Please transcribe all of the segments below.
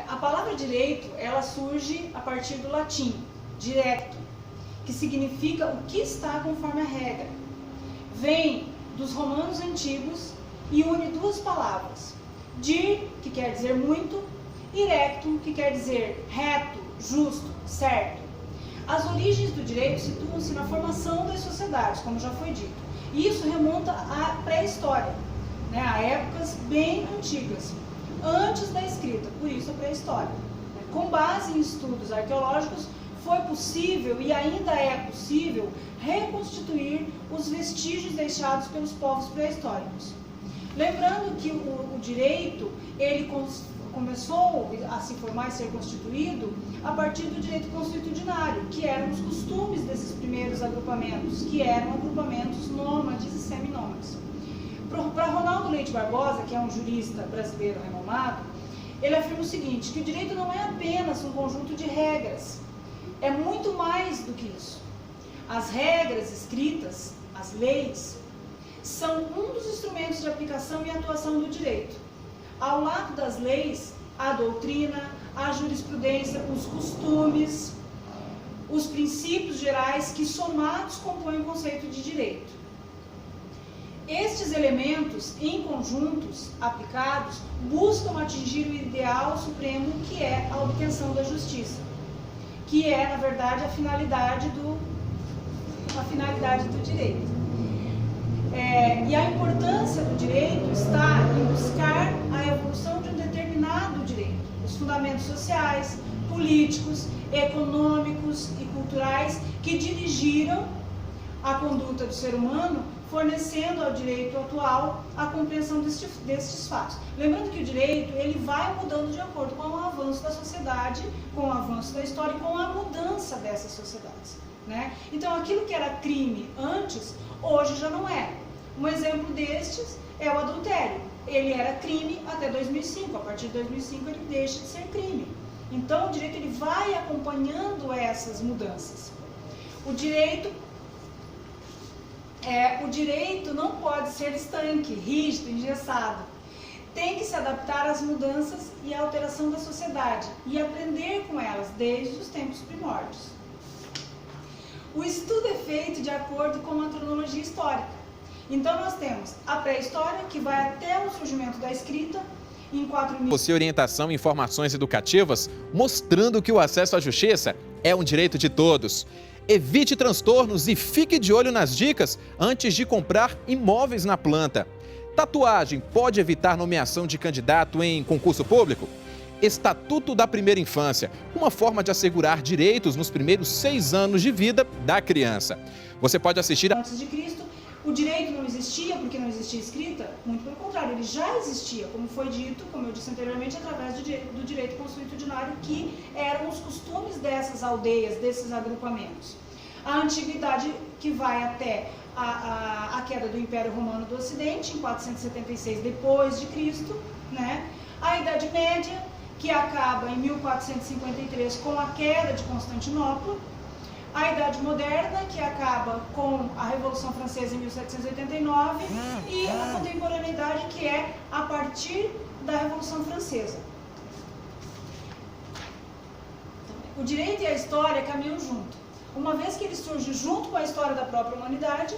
A palavra direito, ela surge a partir do latim, direto, que significa o que está conforme a regra. Vem dos romanos antigos e une duas palavras. Dir, que quer dizer muito, e rectum, que quer dizer reto, justo, certo. As origens do direito situam-se na formação das sociedades, como já foi dito. E isso remonta à pré-história, a épocas bem antigas, antes da escrita, por isso a pré-história. Com base em estudos arqueológicos, foi possível e ainda é possível reconstituir os vestígios deixados pelos povos pré-históricos. Lembrando que o direito, ele começou a se formar e ser constituído a partir do direito consuetudinário, que eram os costumes desses primeiros agrupamentos, que eram agrupamentos nômades e seminômades. Para Ronaldo Leite Barbosa, que é um jurista brasileiro renomado, ele afirma o seguinte, que o direito não é apenas um conjunto de regras, é muito mais do que isso. As regras escritas, as leis, são um dos instrumentos de aplicação e atuação do direito. Ao lado das leis, a doutrina, a jurisprudência, os costumes, os princípios gerais que somados compõem o conceito de direito. Estes elementos, em conjuntos, aplicados, buscam atingir o ideal supremo que é a obtenção da justiça, que é, na verdade, a finalidade do direito. E a importância do direito está em buscar a evolução de um determinado direito, os fundamentos sociais, políticos, econômicos e culturais que dirigiram a conduta do ser humano, fornecendo ao direito atual a compreensão destes fatos. Lembrando que o direito, ele vai mudando de acordo com o avanço da sociedade, com o avanço da história e com a mudança dessas sociedades. Então, aquilo que era crime antes, hoje já não é. Um exemplo destes é o adultério. Ele era crime até 2005, a partir de 2005 ele deixa de ser crime. Então, o direito, ele vai acompanhando essas mudanças. O direito não pode ser estanque, rígido, engessado. Tem que se adaptar às mudanças e à alteração da sociedade e aprender com elas desde os tempos primórdios. O estudo é feito de acordo com a cronologia histórica. Então nós temos a pré-história, que vai até o surgimento da escrita, em 4.000... Você orientação e informações educativas mostrando que o acesso à justiça é um direito de todos. Evite transtornos e fique de olho nas dicas antes de comprar imóveis na planta. Tatuagem pode evitar nomeação de candidato em concurso público? Estatuto da Primeira Infância, uma forma de assegurar direitos nos primeiros 6 anos de vida da criança. Você pode assistir... Antes de Cristo, o direito não existia porque não existia escrita? Muito pelo contrário, ele já existia, como foi dito, como eu disse anteriormente, através do direito consuetudinário, que eram os costumes dessas aldeias, desses agrupamentos. A antiguidade, que vai até a queda do Império Romano do Ocidente, em 476 depois de Cristo, A Idade Média, que acaba em 1453 com a queda de Constantinopla, a Idade Moderna, que acaba com a Revolução Francesa em 1789, e a contemporaneidade, que é a partir da Revolução Francesa. O direito e a história caminham junto, uma vez que ele surge junto com a história da própria humanidade,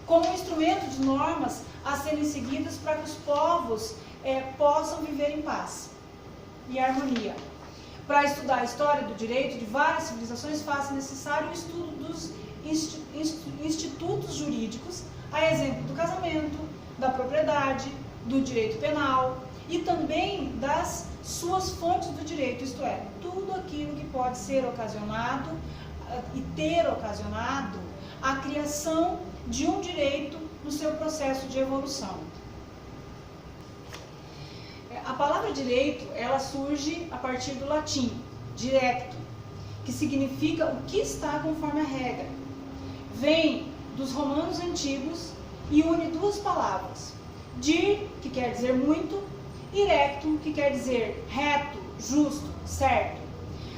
como um instrumento de normas a serem seguidas para que os povos possam viver em paz e harmonia. Para estudar a história do direito de várias civilizações, faz necessário o estudo dos institutos jurídicos, a exemplo do casamento, da propriedade, do direito penal e também das suas fontes do direito, isto é, tudo aquilo que pode ser ocasionado e ter ocasionado a criação de um direito no seu processo de evolução. A palavra direito, ela surge a partir do latim, direto, que significa o que está conforme a regra. Vem dos romanos antigos e une duas palavras. Dir, que quer dizer muito, e rectum, que quer dizer reto, justo, certo.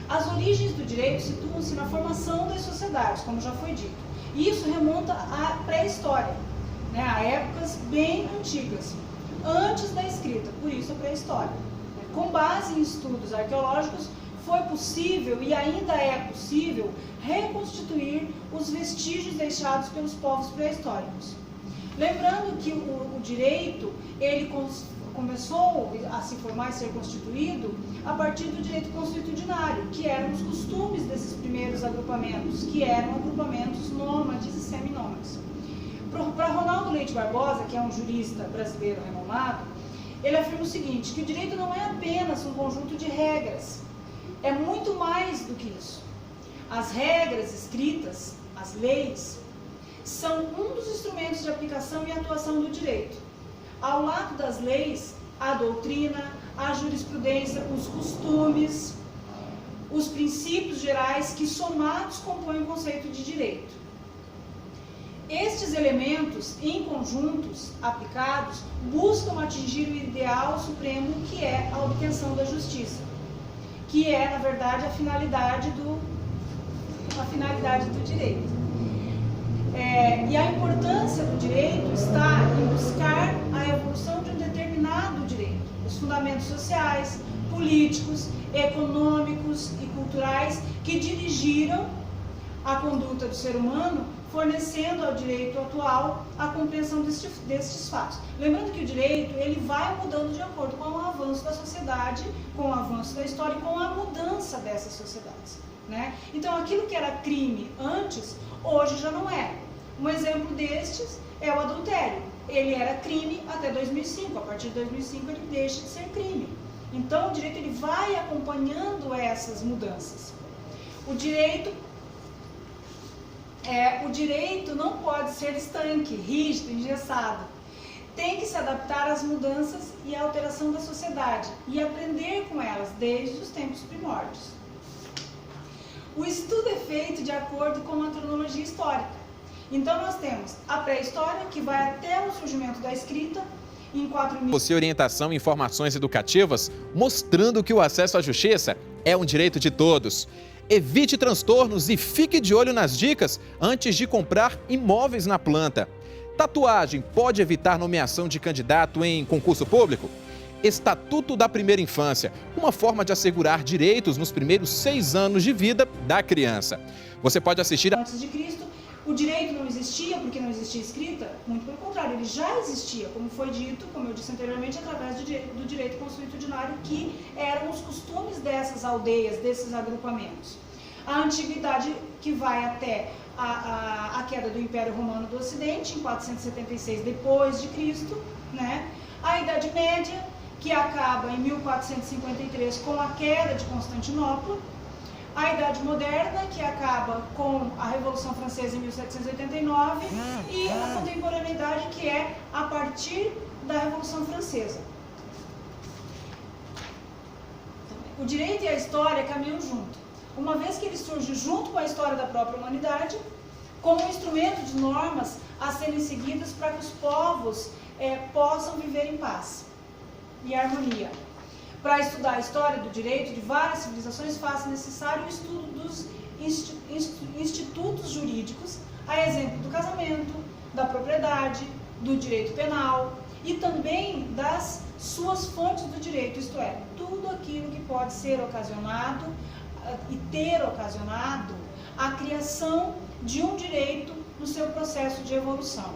As origens do direito situam-se na formação das sociedades, como já foi dito. E isso remonta à pré-história, a épocas bem antigas, antes da escrita, por isso a pré-história. Com base base em estudos arqueológicos, foi possível e ainda é possível reconstituir os vestígios deixados pelos povos pré-históricos. Lembrando que o direito, ele começou a se formar e ser constituído a partir do direito consuetudinário, que eram os costumes desses primeiros agrupamentos, que eram agrupamentos nômades e seminômades. Para Ronaldo Leite Barbosa, que é um jurista brasileiro renomado, ele afirma o seguinte, que o direito não é apenas um conjunto de regras, é muito mais do que isso. As regras escritas, as leis, são um dos instrumentos de aplicação e atuação do direito. Ao lado das leis, a doutrina, a jurisprudência, os costumes, os princípios gerais que somados compõem o conceito de direito. Estes elementos, em conjuntos, aplicados, buscam atingir o ideal supremo que é a obtenção da justiça, que é, na verdade, a finalidade do direito. E a importância do direito está em buscar a evolução de um determinado direito, os fundamentos sociais, políticos, econômicos e culturais que dirigiram a conduta do ser humano, fornecendo ao direito atual a compreensão destes fatos. Lembrando que o direito ele vai mudando de acordo com o avanço da sociedade, com o avanço da história e com a mudança dessas sociedades, né? Então, aquilo que era crime antes, hoje já não é. Um exemplo destes é o adultério. Ele era crime até 2005. A partir de 2005 ele deixa de ser crime. Então, o direito ele vai acompanhando essas mudanças. O direito não pode ser estanque, rígido, engessado. Tem que se adaptar às mudanças e à alteração da sociedade e aprender com elas desde os tempos primórdios. O estudo é feito de acordo com a cronologia histórica. Então nós temos a pré-história, que vai até o surgimento da escrita, em 4.000... Você orientação e informações educativas mostrando que o acesso à justiça é um direito de todos. Evite transtornos e fique de olho nas dicas antes de comprar imóveis na planta. Tatuagem pode evitar nomeação de candidato em concurso público? Estatuto da Primeira Infância, uma forma de assegurar direitos nos primeiros 6 anos de vida da criança. Você pode assistir... Antes de Cristo, o direito não existia porque não existia escrita? Muito pelo contrário, ele já existia, como foi dito, como eu disse anteriormente, através do direito consuetudinário, que eram os costumes dessas aldeias, desses agrupamentos. A antiguidade, que vai até a queda do Império Romano do Ocidente, em 476 depois de Cristo, né? A Idade Média, que acaba em 1453 com a queda de Constantinopla. A Idade Moderna, que acaba com a Revolução Francesa em 1789, e a contemporaneidade, que é a partir da Revolução Francesa. O direito e a história caminham junto, uma vez que ele surge junto com a história da própria humanidade, como um instrumento de normas a serem seguidas para que os povos possam viver em paz e harmonia. Para estudar a história do direito de várias civilizações, faz necessário o estudo dos institutos jurídicos, a exemplo do casamento, da propriedade, do direito penal e também das suas fontes do direito, isto é, tudo aquilo que pode ser ocasionado e ter ocasionado a criação de um direito no seu processo de evolução.